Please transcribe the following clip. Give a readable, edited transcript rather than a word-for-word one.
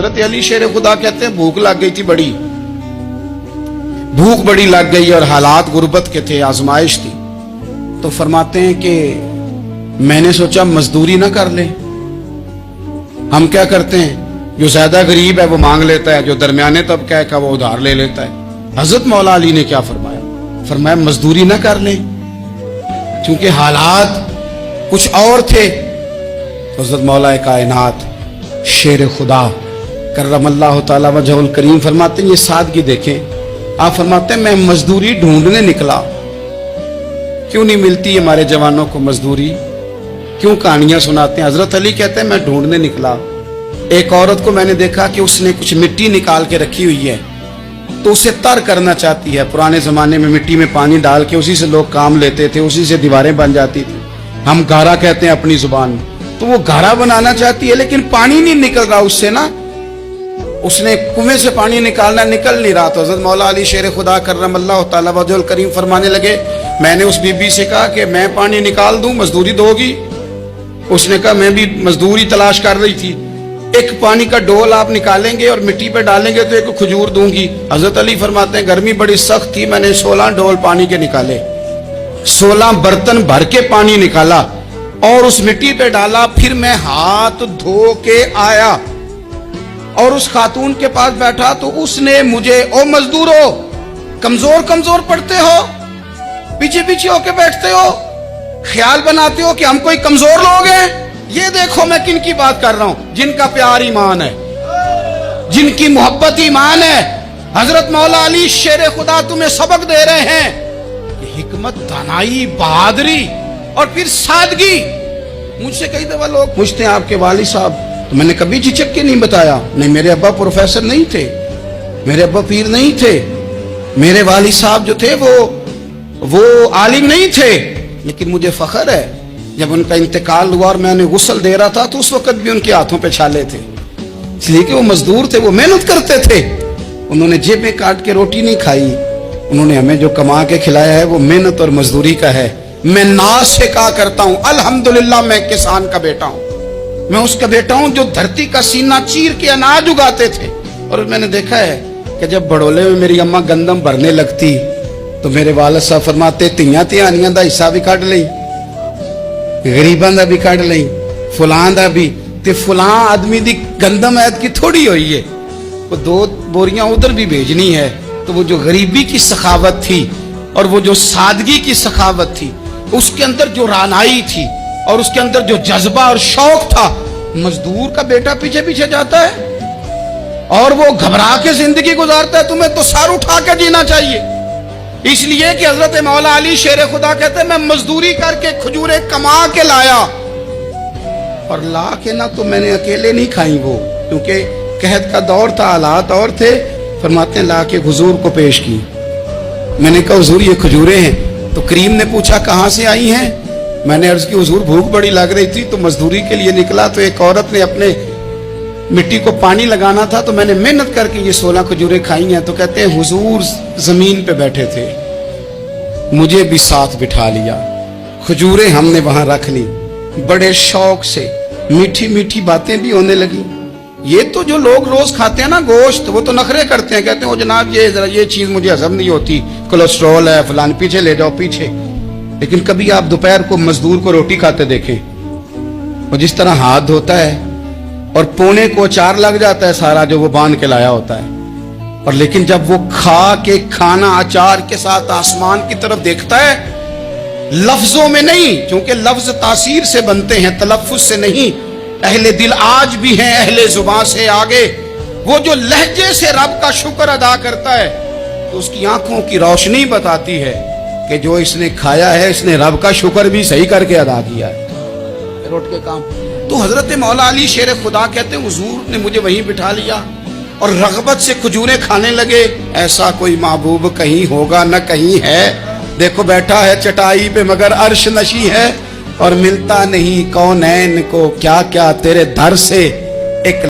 हज़रत अली शेर खुदा कहते हैं भूख लग गई थी, बड़ी भूख बड़ी लग गई और हालात गुर्बत के थे, आजमाइश थी। तो फरमाते हैं कि मैंने सोचा मजदूरी ना कर ले। हम क्या करते हैं, जो ज्यादा गरीब है वो मांग लेता है, जो दरमियाने तबका है का वो उधार ले लेता है। हजरत मौला अली ने क्या फरमाया, फरमाया मजदूरी ना कर ले, क्योंकि हालात कुछ और थे। हजरत मौला कायनात शेर खुदा करमल्लाहु तआला वजहुल करीम फरमाते हैं, ये सादगी देखें। आप फरमाते हैं मैं मजदूरी ढूंढने निकला, क्यों नहीं मिलती हमारे जवानों को मजदूरी, क्यों कहानियां सुनाते हैं। हजरत अली कहते हैं मैं ढूंढने निकला, एक औरत को मैंने देखा कि उसने कुछ मिट्टी निकाल के रखी हुई है, तो उसे तर करना चाहती है। पुराने जमाने में मिट्टी में पानी डाल के उसी से लोग काम लेते थे, उसी से दीवारें बन जाती थी, हम गारा कहते हैं अपनी जुबान में। तो वो गारा बनाना चाहती है, लेकिन पानी नहीं निकल रहा उससे ना, उसने कुएं से पानी निकालना, निकल नहीं रहा। तो हजरत मौला अली शेर खुदा करमल्लाहु तआला वजहुल करीम फरमाने लगे, मैंने उस बीबी से कहा कि मैं पानी निकाल दूं, मजदूरी दोगी? उसने कहा मैं भी मजदूरी तलाश कर रही थी, एक पानी का डोल आप निकालेंगे और मिट्टी पे डालेंगे तो एक खजूर दूंगी। हजरत अली फरमाते हैं गर्मी बड़ी सख्त थी, मैंने 16 डोल पानी के निकाले, 16 बर्तन भर के पानी निकाला और उस मिट्टी पे डाला। फिर मैं हाथ धो के आया और उस खातून के पास बैठा, तो उसने मुझे, ओ मजदूरो कमजोर कमजोर पड़ते हो, पीछे पीछे होके बैठते हो, ख्याल बनाते हो कि हम कोई कमजोर लोग हैं। ये देखो मैं किन की बात कर रहा हूं, जिनका प्यार ईमान है, जिनकी मोहब्बत ईमान है। हजरत मौला अली शेर खुदा तुम्हें सबक दे रहे हैं कि हिकमत, दानाई, बहादुरी और फिर सादगी। मुझसे कई दफा लोग पूछते हैं आपके वालिद साहब, तो मैंने कभी झिझक के नहीं बताया, नहीं मेरे अब्बा प्रोफेसर नहीं थे, मेरे अब्बा पीर नहीं थे, मेरे वालिद साहब जो थे वो आलिम नहीं थे, लेकिन मुझे फख्र है जब उनका इंतकाल हुआ और मैं उन्हें गुस्ल दे रहा था तो उस वक्त भी उनके हाथों पे छाले थे, इसलिए कि वो मजदूर थे, वो मेहनत करते थे। उन्होंने जेबें काट के रोटी नहीं खाई, उन्होंने हमें जो कमा के खिलाया है वो मेहनत और मजदूरी का है। मैं नाज से कहा करता हूं अल्हम्दुलिल्लाह मैं किसान का बेटा हूं, मैं उसका बेटा हूं जो धरती का सीना चीर के अनाज उगाते थे। और मैंने देखा है कि जब बड़ोले में मेरी अम्मा गंदम भरने लगती तो मेरे वालिद साहब फरमाते तियां तिहानियां दा हिस्सा भी कढ़ लई, गरीबां दा भी कढ़ लई, फुलां दा भी, ते फुलां आदमी दी गंदम ऐत की थोड़ी हुई है, वो 2 बोरियां उधर भी भेजनी है। तो वो जो गरीबी की सखावत थी और वो जो सादगी की सखावत थी, उसके अंदर जो रानाई थी और उसके अंदर जो जज्बा और शौक था, मजदूर का बेटा पीछे पीछे जाता है और वो घबरा के जिंदगी गुजारता है। तुम्हें तो सर उठा के जीना चाहिए। इसलिए कि हजरत मौला अली शेर खुदा कहते हैं मैं मजदूरी करके खजूरें कमा के लाया, और ला के ना तो मैंने अकेले नहीं खाई वो, क्योंकि कहत का दौर था, हालात और थे। फरमाते हैं ला के हुजूर को पेश की। मैंने कहा हुजूर ये खजूरें हैं। तो करीम ने पूछा कहां से आई हैं? मैंने अर्ज की हुजूर भूख बड़ी लग रही थी तो मजदूरी के लिए निकला, तो एक औरत ने अपने मिट्टी को पानी लगाना था तो मैंने मेहनत करके ये 16 खजूरें खाई हैं। तो कहते हैं हुजूर जमीन पे बैठे थे, मुझे भी साथ बिठा लिया, खजूरें हमने वहां रख ली, बड़े शौक से मीठी मीठी बातें भी होने लगी। ये तो जो लोग रोज खाते हैं ना गोश्त, वो तो नखरे करते हैं, कहते हैं ओ जनाब ये चीज मुझे हजम नहीं होती, कोलेस्ट्रॉल है फलान, पीछे ले जाओ पीछे। लेकिन कभी आप दोपहर को मजदूर को रोटी खाते देखें, वो जिस तरह हाथ धोता है और पोने को अचार लग जाता है सारा जो वो बांध के लाया होता है, और लेकिन जब वो खा के खाना अचार के साथ आसमान की तरफ देखता है, लफ्जों में नहीं, क्योंकि लफ्ज तासीर से बनते हैं, तलफ्फुज से नहीं। अहले दिल आज भी हैं अहले जुबान से आगे। वो जो लहजे से रब का शुक्र अदा करता है तो उसकी आंखों की रोशनी बताती है कि जो इसने खाया है इसने रब का शुक्र भी सही करके अदा किया है, रोट के काम। तो हजरत मौला अली शेर खुदा कहते हैं हुजूर ने मुझे वहीं बिठा लिया और रगबत से खजूरें खाने लगे। ऐसा कोई महबूब कहीं होगा न कहीं है, देखो बैठा है चटाई पे मगर अर्श नशी है, और मिलता नहीं कौनैन को क्या क्या तेरे दर से एक